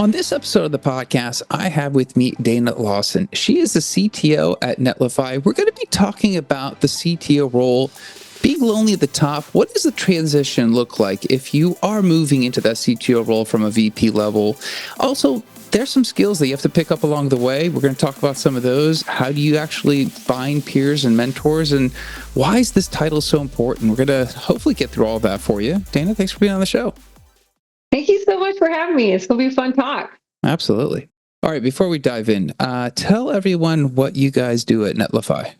On this episode of the podcast, I have with me Dana Lawson. She is the CTO at Netlify. We're going to be talking about the CTO role, being lonely at the top. What does the transition look like if you are moving into that CTO role from a VP level? Also, there's some skills that you have to pick up along the way. We're going to talk about some of those. How do you actually find peers and mentors? And why is this title so important? We're going to hopefully get through all of that for you. Dana, thanks for being on the show. Thank you so much for having me. It's going to be a fun talk. Absolutely. All right, before we dive in, tell everyone what you guys do at Netlify.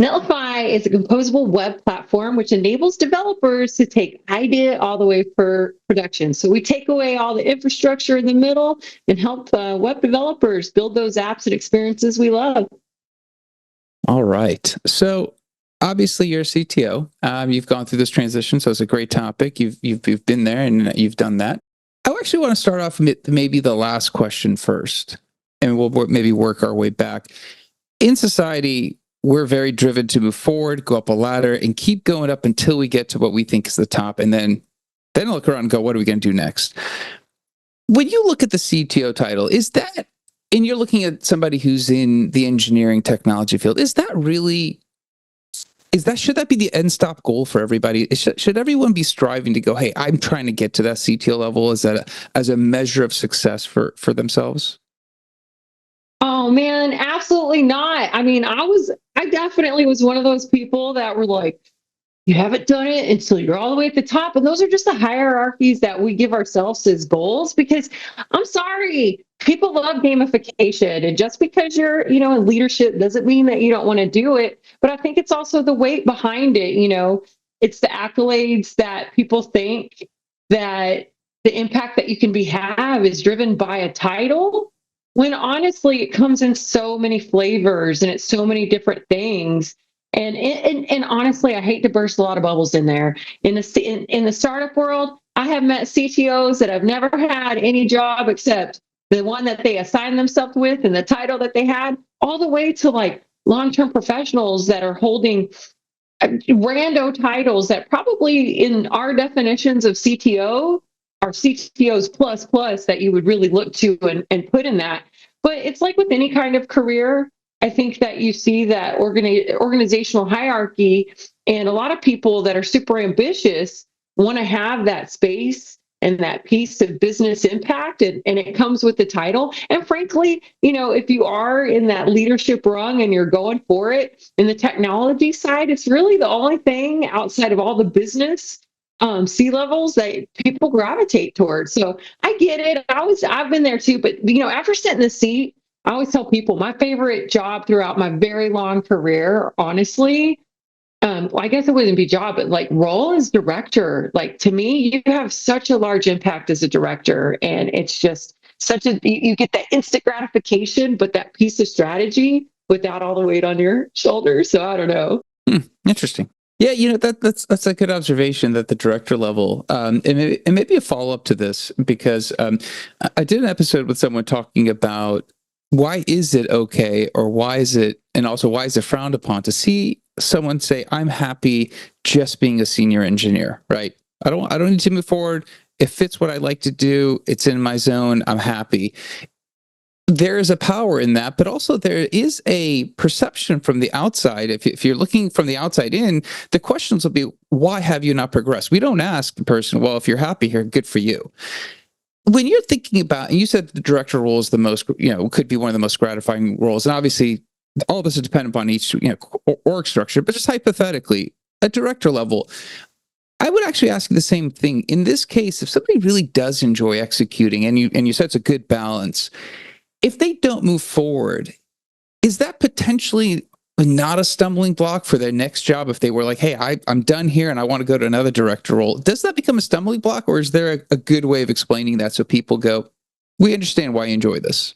Netlify is a composable web platform which enables developers to take idea all the way for production. So we take away all the infrastructure in the middle and help web developers build those apps and experiences we love. All right. So obviously you're a CTO. You've gone through this transition, so it's a great topic. You've been there and you've done that. I actually want to start off with maybe the last question first, and we'll maybe work our way back. In society, we're very driven to move forward, go up a ladder, and keep going up until we get to what we think is the top, and then look around and go, what are we going to do next? When you look at the CTO title, is that, and you're looking at somebody who's in the engineering technology field, should that be the end stop goal for everybody? Should everyone be striving to go, hey, I'm trying to get to that CTO level as a measure of success for themselves? Oh man, absolutely not. I mean, I definitely was one of those people that were like, you haven't done it until you're all the way at the top. And those are just the hierarchies that we give ourselves as goals, because I'm sorry, people love gamification. And just because you're, in leadership doesn't mean that you don't want to do it. But I think it's also the weight behind it. It's the accolades that people think that the impact that you can have is driven by a title, when honestly it comes in so many flavors and it's so many different things. And honestly, I hate to burst a lot of bubbles in there. In the startup world, I have met CTOs that have never had any job except the one that they assigned themselves with and the title that they had, all the way to like long-term professionals that are holding rando titles that probably in our definitions of CTO are CTOs plus that you would really look to and put in that. But it's like with any kind of career, I think that you see that organizational hierarchy, and a lot of people that are super ambitious want to have that space and that piece of business impact, and it comes with the title. And frankly, if you are in that leadership rung and you're going for it in the technology side, it's really the only thing outside of all the business C-levels that people gravitate towards. So I get it. I've been there too, but after sitting in the seat, I always tell people my favorite job throughout my very long career, honestly, I guess it wouldn't be job, but like role as director. Like to me, you have such a large impact as a director, and it's just you get that instant gratification, but that piece of strategy without all the weight on your shoulders. So I don't know. Interesting. Yeah, that's a good observation, that the director level, and maybe a follow-up to this, because I did an episode with someone talking about why is it okay, or why is it frowned upon to see someone say, I'm happy just being a senior engineer, right? I don't need to move forward. It fits what I like to do. It's in my zone. I'm happy. There is a power in that, but also there is a perception from the outside. If you're looking from the outside in, the questions will be, why have you not progressed? We don't ask the person, well, if you're happy here, good for you. When you're thinking about, and you said the director role is the most, could be one of the most gratifying roles. And obviously all this is dependent upon each, org structure, but just hypothetically, at director level, I would actually ask you the same thing. In this case, if somebody really does enjoy executing, and you said it's a good balance, if they don't move forward, is that potentially not a stumbling block for their next job? If they were like, hey, I'm done here and I want to go to another director role, does that become a stumbling block, or is there a good way of explaining that so people go, we understand why you enjoy this?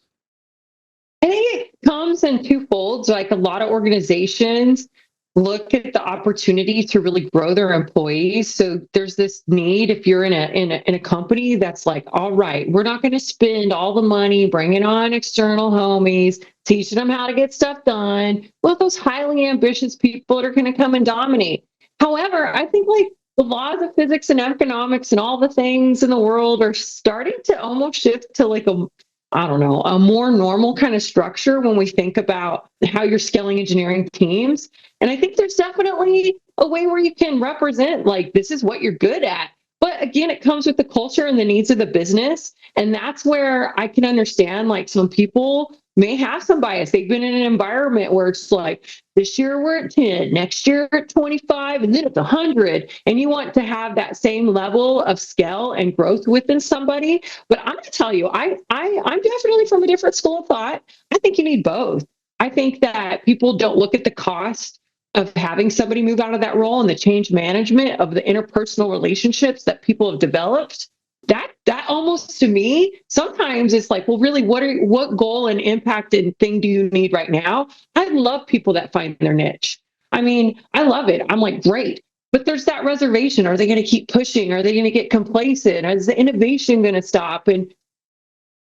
I think it comes in two folds. Like a lot of organizations look at the opportunity to really grow their employees. So there's this need, if you're in a company that's like, all right, we're not going to spend all the money bringing on external homies, teaching them how to get stuff done. Well, those highly ambitious people that are going to come and dominate. However, I think like the laws of physics and economics and all the things in the world are starting to almost shift to like a, I don't know, a more normal kind of structure when we think about how you're scaling engineering teams. And I think there's definitely a way where you can represent like this is what you're good at. But again, it comes with the culture and the needs of the business. And that's where I can understand like some people may have some bias. They've been in an environment where it's like, this year we're at 10, next year at 25, and then it's 100. And you want to have that same level of scale and growth within somebody. But I'm going to tell you, I'm definitely from a different school of thought. I think you need both. I think that people don't look at the cost of having somebody move out of that role and the change management of the interpersonal relationships that people have developed. That almost to me sometimes it's like, well, really, what goal and impact and thing do you need right now? I love people that find their niche. I mean, I love it. I'm like, great. But there's that reservation. Are they going to keep pushing? Are they going to get complacent? Is the innovation going to stop? And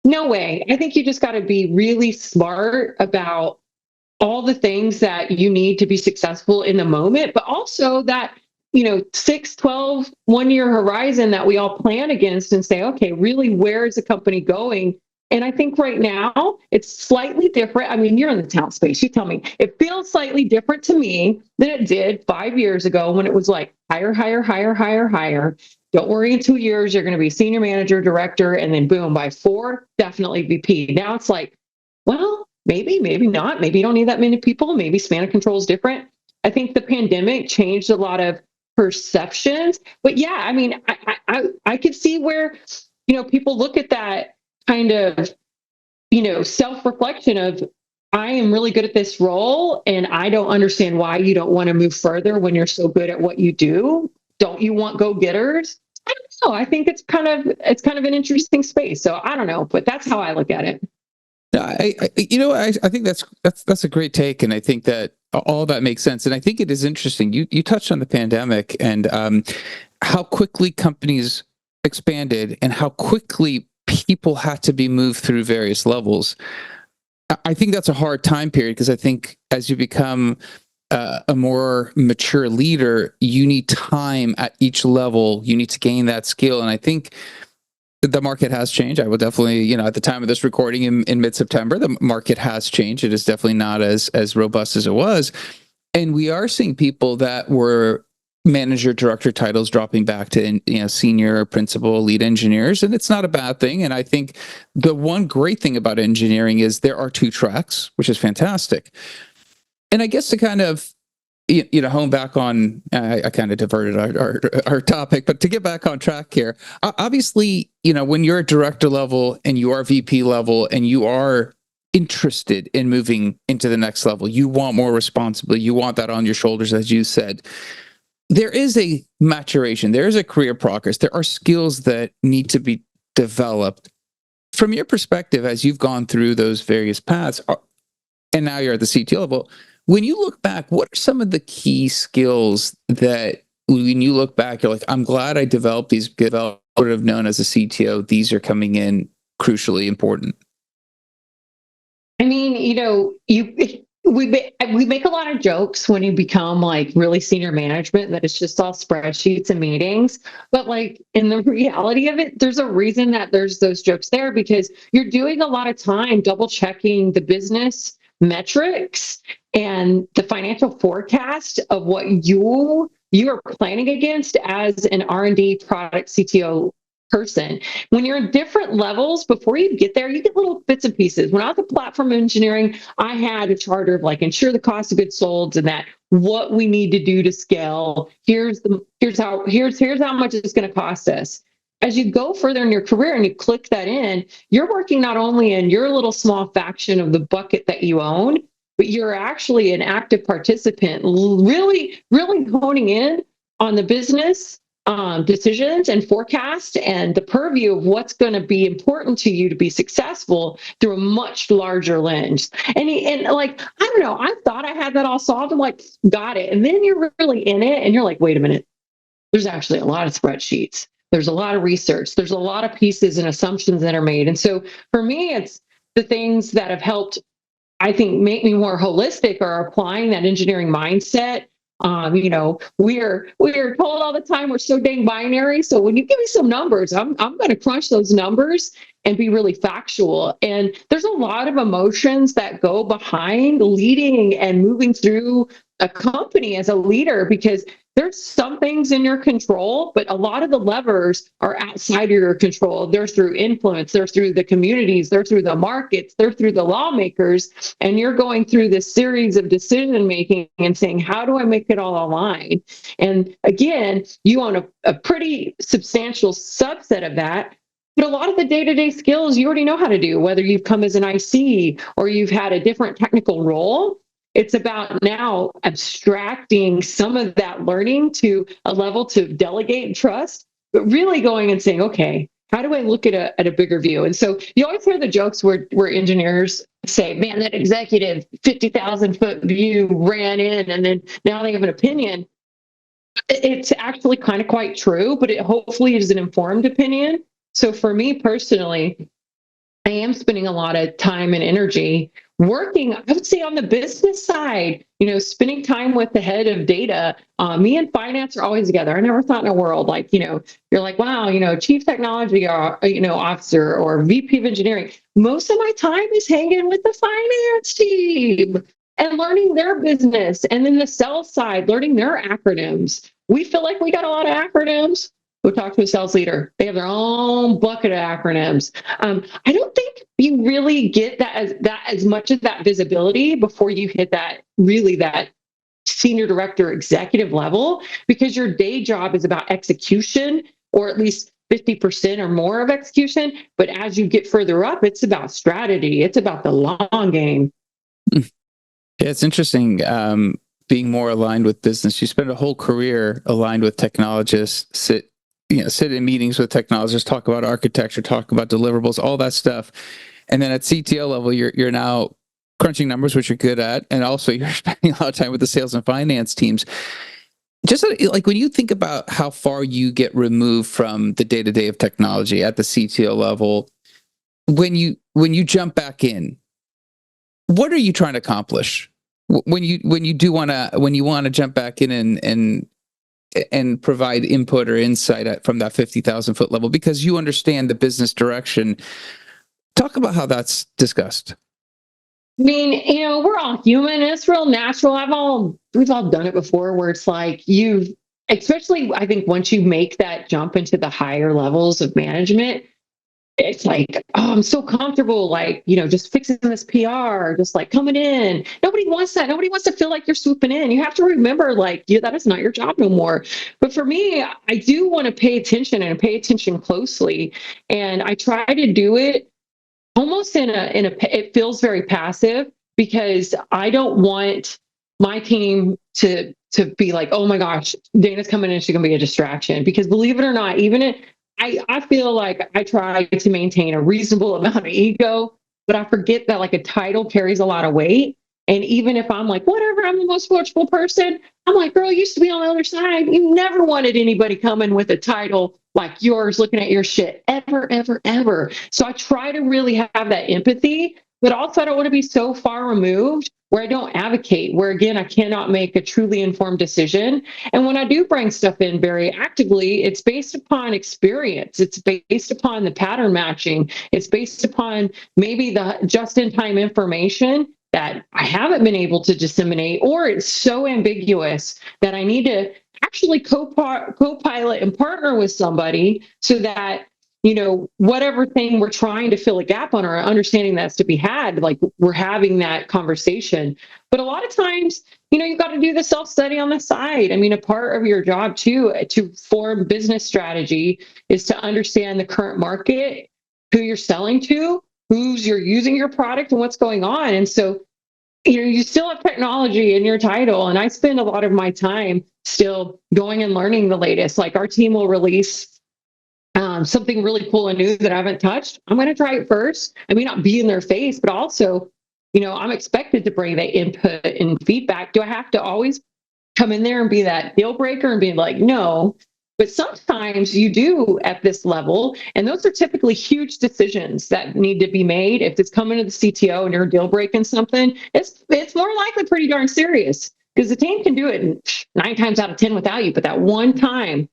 no way. I think you just got to be really smart about all the things that you need to be successful in the moment, but also that, 6, 12, 1 year horizon that we all plan against and say, okay, really, where is the company going? And I think right now it's slightly different. I mean, you're in the talent space. You tell me, it feels slightly different to me than it did 5 years ago when it was like hire, hire, hire, hire, hire. Don't worry, in 2 years, you're going to be senior manager, director, and then boom, by 4, definitely VP. Now it's like, well, maybe, maybe not. Maybe you don't need that many people. Maybe span of control is different. I think the pandemic changed a lot of perceptions. But yeah, I mean, I could see where, people look at that kind of, self-reflection of, I am really good at this role and I don't understand why you don't want to move further when you're so good at what you do. Don't you want go-getters? I don't know. I think it's kind of an interesting space. So I don't know, but that's how I look at it. No, I think that's a great take, and I think that all that makes sense. And I think it is interesting. You touched on the pandemic and how quickly companies expanded and how quickly people had to be moved through various levels. I think that's a hard time period because I think as you become a more mature leader, you need time at each level. You need to gain that skill, and I think the market has changed. I will definitely, at the time of this recording in mid-September, the market has changed. It is definitely not as robust as it was. And we are seeing people that were manager, director titles dropping back to, senior, principal, lead engineers. And it's not a bad thing. And I think the one great thing about engineering is there are 2 tracks, which is fantastic. And I guess to kind of hone back on, I kind of diverted our topic, but to get back on track here, obviously, when you're at director level and you are VP level and you are interested in moving into the next level, you want more responsibility, you want that on your shoulders, as you said. There is a maturation, there is a career progress, there are skills that need to be developed. From your perspective, as you've gone through those various paths, and now you're at the CTO level, when you look back, what are some of the key skills that when you look back, you're like, I'm glad I developed these, would have known as a CTO, these are coming in crucially important? I mean, we make a lot of jokes when you become like really senior management that it's just all spreadsheets and meetings. But like in the reality of it, there's a reason that there's those jokes there because you're doing a lot of time double checking the business metrics and the financial forecast of what you are planning against as an R&D product CTO person. When you're in different levels, before you get there, you get little bits and pieces. When I was at platform engineering, I had a charter of like ensure the cost of goods sold and that what we need to do to scale. Here's how much it's going to cost us. As you go further in your career and you click that in, you're working not only in your little small faction of the bucket that you own, but you're actually an active participant, really, really honing in on the business decisions and forecast and the purview of what's going to be important to you to be successful through a much larger lens. And like, I don't know, I thought I had that all solved. I'm like, got it. And then you're really in it and you're like, wait a minute, there's actually a lot of spreadsheets. There's a lot of research. There's a lot of pieces and assumptions that are made. And so for me, it's the things that have helped, I think, make me more holistic are applying that engineering mindset We're told all the time we're so dang binary. So when you give me some numbers, I'm going to crunch those numbers and be really factual. And there's a lot of emotions that go behind leading and moving through a company as a leader, because there's some things in your control, but a lot of the levers are outside of your control. They're through influence, they're through the communities, they're through the markets, they're through the lawmakers. And you're going through this series of decision making and saying, how do I make it all align? And again, you own a pretty substantial subset of that. But a lot of the day-to-day skills you already know how to do, whether you've come as an IC or you've had a different technical role. It's about now abstracting some of that learning to a level to delegate and trust, but really going and saying, okay, how do I look at a bigger view? And so you always hear the jokes where engineers say, man, that executive 50,000-foot view ran in and then now they have an opinion. It's actually kind of quite true, but it hopefully is an informed opinion. So for me personally, I am spending a lot of time and energy working, I would say, on the business side, spending time with the head of data. Me and finance are always together. I never thought in a world like, you're like, wow, chief technology officer or VP of engineering. Most of my time is hanging with the finance team and learning their business. And then the sales side, learning their acronyms. We feel like we got a lot of acronyms. Go talk to a sales leader. They have their own bucket of acronyms. I don't think you really get as much of that visibility before you hit that senior director executive level, because your day job is about execution, or at least 50% or more of execution. But as you get further up, it's about strategy. It's about the long game. Yeah, it's interesting. Being more aligned with business. You spend a whole career aligned with technologists, sit in meetings with technologists, talk about architecture, talk about deliverables, all that stuff. And then at CTO level, you're now crunching numbers, which you're good at. And also you're spending a lot of time with the sales and finance teams. Just like when you think about how far you get removed from the day-to-day of technology at the CTO level, when you jump back in, what are you trying to accomplish? When you want to jump back in and provide input or insight from that 50,000-foot level, because you understand the business direction. Talk about how that's discussed. I mean, we're all human. It's real natural. We've all done it before, where it's like especially I think once you make that jump into the higher levels of management, it's like, oh, I'm so comfortable, like, just fixing this PR, just like coming in. Nobody wants that. Nobody wants to feel like you're swooping in. You have to remember, like, that is not your job no more. But for me, I do want to pay attention and pay attention closely. And I try to do it almost it feels very passive, because I don't want my team to be like, oh my gosh, Dana's coming in, she's gonna be a distraction. Because believe it or not, I feel like I try to maintain a reasonable amount of ego, but I forget that like a title carries a lot of weight. And even if I'm like, whatever, I'm the most approachable person, I'm like, girl, you used to be on the other side. You never wanted anybody coming with a title like yours looking at your shit ever, ever, ever. So I try to really have that empathy, but also I don't want to be so far removed where I don't advocate, where again, I cannot make a truly informed decision. And when I do bring stuff in very actively, it's based upon experience. It's based upon the pattern matching. It's based upon maybe the just-in-time information that I haven't been able to disseminate, or it's so ambiguous that I need to actually co-pilot and partner with somebody so that whatever thing we're trying to fill a gap on, or understanding that's to be had, like we're having that conversation. But a lot of times, you've got to do the self-study on the side. I mean, a part of your job too, to form business strategy, is to understand the current market, who you're selling to, who's you're using your product, and what's going on. And so, you still have technology in your title. And I spend a lot of my time still going and learning the latest. Like our team will release something really cool and new that I haven't touched. I'm going to try it first. I may not be in their face, but also, I'm expected to bring that input and feedback. Do I have to always come in there and be that deal breaker and be like, no? But sometimes you do at this level. And those are typically huge decisions that need to be made. If it's coming to the CTO and you're deal breaking something, it's more likely pretty darn serious. because the team can do it 9 times out of 10 without you, but that one time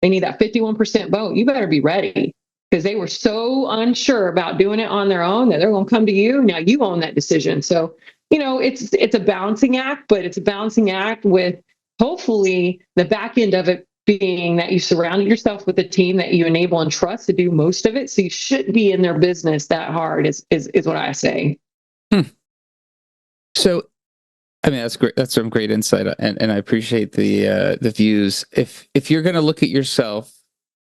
they need that 51% vote, you better be ready, because they were so unsure about doing it on their own that they're going to come to you. Now you own that decision. So, it's a balancing act, but it's a balancing act with hopefully the back end of it being that you surrounded yourself with a team that you enable and trust to do most of it. So you shouldn't be in their business that hard is what I say. So, I mean, that's great. That's some great insight, and I appreciate the views. If you're going to look at yourself,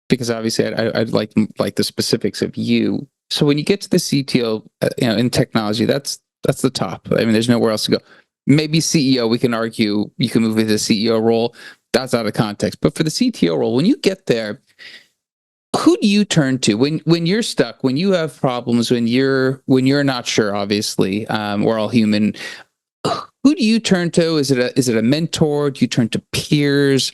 because obviously I'd like the specifics of you. So when you get to the CTO, in technology, that's the top. I mean, there's nowhere else to go. Maybe CEO, we can argue you can move into the CEO role. That's out of context. But for the CTO role, when you get there, who do you turn to when you're stuck, when you have problems, when you're not sure? Obviously, we're all human. Who do you turn to? Is it a mentor? Do you turn to peers?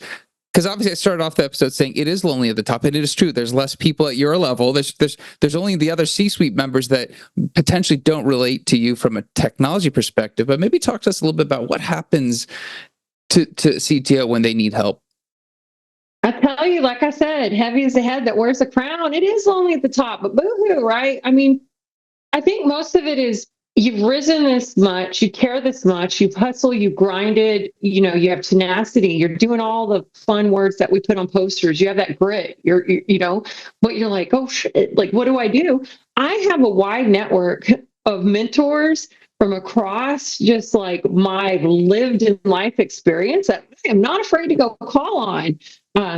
Because obviously, I started off the episode saying it is lonely at the top, and it is true. There's less people at your level. There's only the other C-suite members that potentially don't relate to you from a technology perspective. But maybe talk to us a little bit about what happens to CTO when they need help. I tell you, like I said, heavy is the head that wears the crown. It is lonely at the top, but boo-hoo, right? I mean, I think most of it is you've risen this much, you care this much, you've hustled, you've grinded, you have tenacity, you're doing all the fun words that we put on posters, you have that grit, but you're like, oh shit, like, what do I do? I have a wide network of mentors from across just like my lived in life experience that I am not afraid to go call on.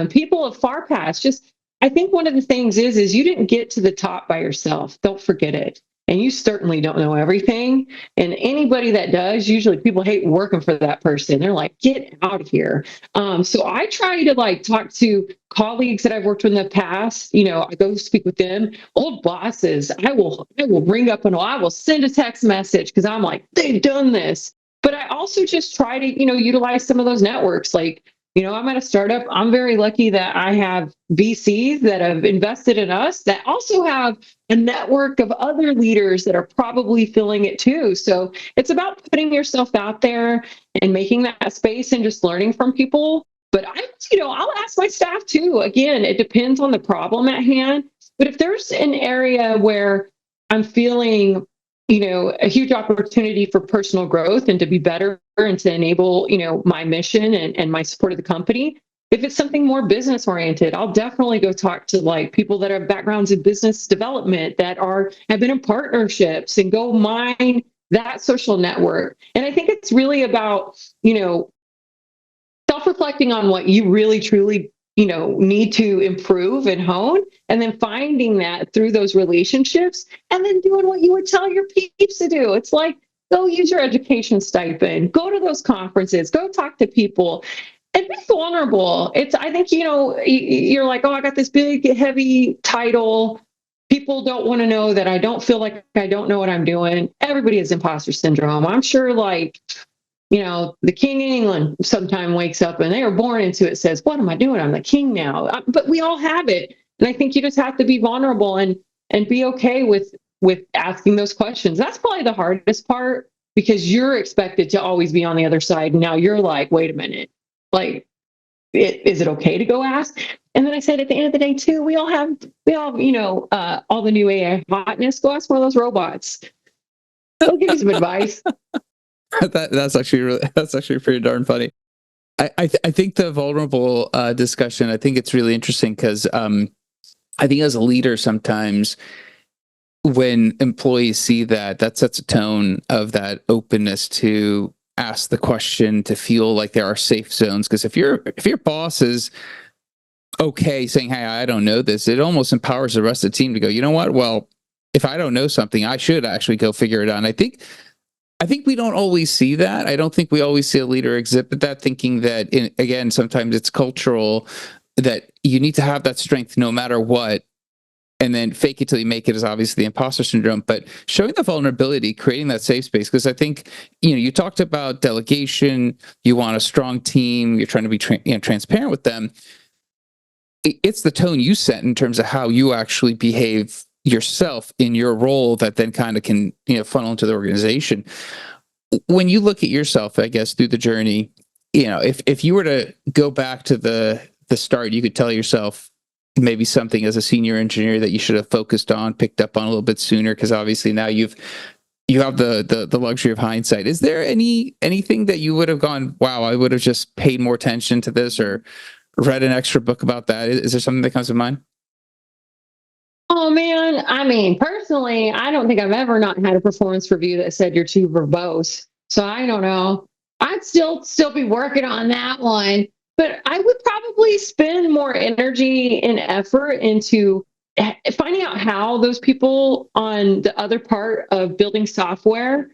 People of far past. Just, I think one of the things is you didn't get to the top by yourself. Don't forget it. And you certainly don't know everything. And anybody that does, usually people hate working for that person. They're like, get out of here. So I try to like talk to colleagues that I've worked with in the past. I go speak with them. Old bosses, I will ring up and I will send a text message because I'm like, they've done this. But I also just try to, utilize some of those networks. Like, I'm at a startup. I'm very lucky that I have VCs that have invested in us that also have a network of other leaders that are probably feeling it too. So it's about putting yourself out there and making that space and just learning from people. But I'll ask my staff too. Again, it depends on the problem at hand. But if there's an area where I'm feeling a huge opportunity for personal growth and to be better and to enable, my mission and my support of the company. If it's something more business oriented, I'll definitely go talk to like people that have backgrounds in business development that have been in partnerships and go mine that social network. And I think it's really about, self-reflecting on what you really truly need to improve and hone, and then finding that through those relationships and then doing what you would tell your peeps to do. It's like, go use your education stipend, go to those conferences, go talk to people and be vulnerable. I think, you're like, oh, I got this big, heavy title. People don't want to know that I don't feel like I don't know what I'm doing. Everybody has imposter syndrome. I'm sure like, the King of England sometime wakes up and they are born into it, says, what am I doing? I'm the king now. But we all have it. And I think you just have to be vulnerable and be okay with asking those questions. That's probably the hardest part because you're expected to always be on the other side. Now you're like, wait a minute, like, is it okay to go ask? And then I said, at the end of the day too, we all have, all the new AI hotness. Go ask one of those robots. They'll give you some advice. That's actually pretty darn funny. I think the vulnerable discussion, I think it's really interesting because I think as a leader sometimes when employees see that sets a tone of that openness to ask the question, to feel like there are safe zones. Because if your boss is okay saying, hey, I don't know this, it almost empowers the rest of the team to go, you know what? Well, if I don't know something, I should actually go figure it out. And I think we don't always see that. I don't think we always see a leader exhibit that, thinking that, again, sometimes it's cultural, that you need to have that strength no matter what. And then fake it till you make it is obviously the imposter syndrome. But showing the vulnerability, creating that safe space, because I think, you talked about delegation, you want a strong team, you're trying to be transparent with them. It's the tone you set in terms of how you actually behave yourself in your role that then kind of can funnel into the organization. When you look at yourself, I guess, through the journey, if you were to go back to the start, you could tell yourself maybe something as a senior engineer that you should have focused on, picked up on a little bit sooner, because obviously now you have the luxury of hindsight. Is there anything that you would have gone, wow, I would have just paid more attention to this, or read an extra book about that? Is there something that comes to mind? Oh man, I mean, personally, I don't think I've ever not had a performance review that said you're too verbose. So I don't know. I'd still be working on that one, but I would probably spend more energy and effort into finding out how those people on the other part of building software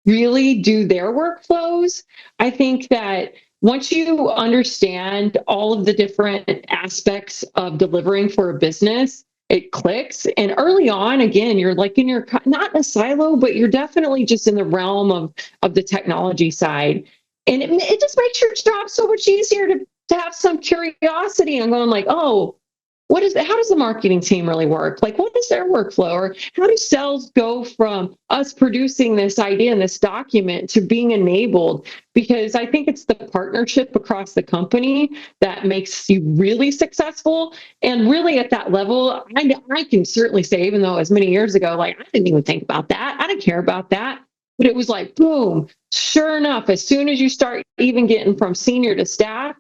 really do their workflows. I think that once you understand all of the different aspects of delivering for a business, it clicks. And early on, again, you're like in your not in a silo, but you're definitely just in the realm of the technology side. And it just makes your job so much easier to have some curiosity and going like, oh, how does the marketing team really work? Like, what is their workflow? Or how do sales go from us producing this idea in this document to being enabled? Because I think it's the partnership across the company that makes you really successful. And really at that level, I can certainly say, even though it was many years ago, like I didn't even think about that. I didn't care about that. But it was like, boom, sure enough, as soon as you start even getting from senior to staff,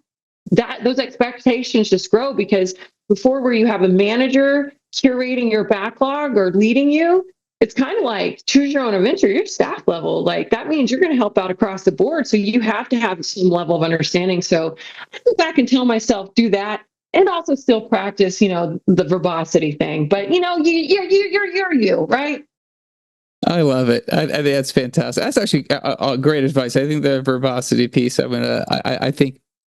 that those expectations just grow because before where you have a manager curating your backlog or leading you, it's kind of like choose your own adventure. You're staff level. Like that means you're going to help out across the board. So you have to have some level of understanding. So I go back and tell myself, do that. And also still practice, the verbosity thing. But you're you, right? I love it. I think that's fantastic. That's actually a great advice. I think the verbosity piece.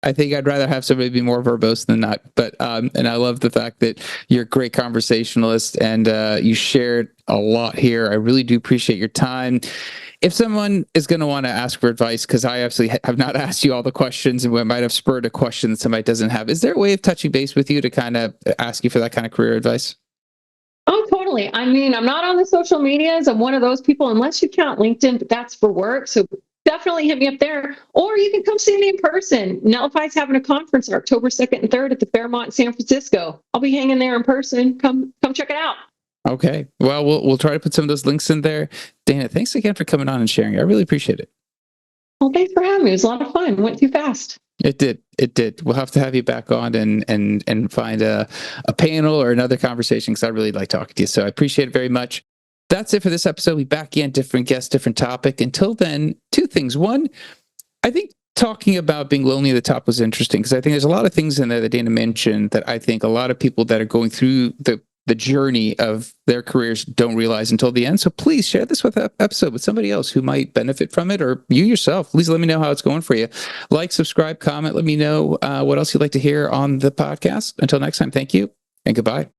I think I'd rather have somebody be more verbose than not. But and I love the fact that you're a great conversationalist and you shared a lot here. I really do appreciate your time. If someone is going to want to ask for advice, because I absolutely have not asked you all the questions and we might have spurred a question that somebody doesn't have, is there a way of touching base with you to kind of ask you for that kind of career advice? Oh, totally. I mean, I'm not on the social medias. I'm one of those people, unless you count LinkedIn, but that's for work. So definitely hit me up there. Or you can come see me in person. Netlify's having a conference October 2nd and 3rd at the Fairmont in San Francisco. I'll be hanging there in person. Come check it out. Okay. Well, we'll try to put some of those links in there. Dana, thanks again for coming on and sharing. I really appreciate it. Well, thanks for having me. It was a lot of fun. It went too fast. It did. It did. We'll have to have you back on and find a panel or another conversation because I really like talking to you. So I appreciate it very much. That's it for this episode. We back again, different guest, different topic. Until then, two things. One, I think talking about being lonely at the top was interesting because I think there's a lot of things in there that Dana mentioned that I think a lot of people that are going through the journey of their careers don't realize until the end. So please share this episode with somebody else who might benefit from it, or you yourself. Please let me know how it's going for you. Like, subscribe, comment. Let me know what else you'd like to hear on the podcast. Until next time, thank you and goodbye.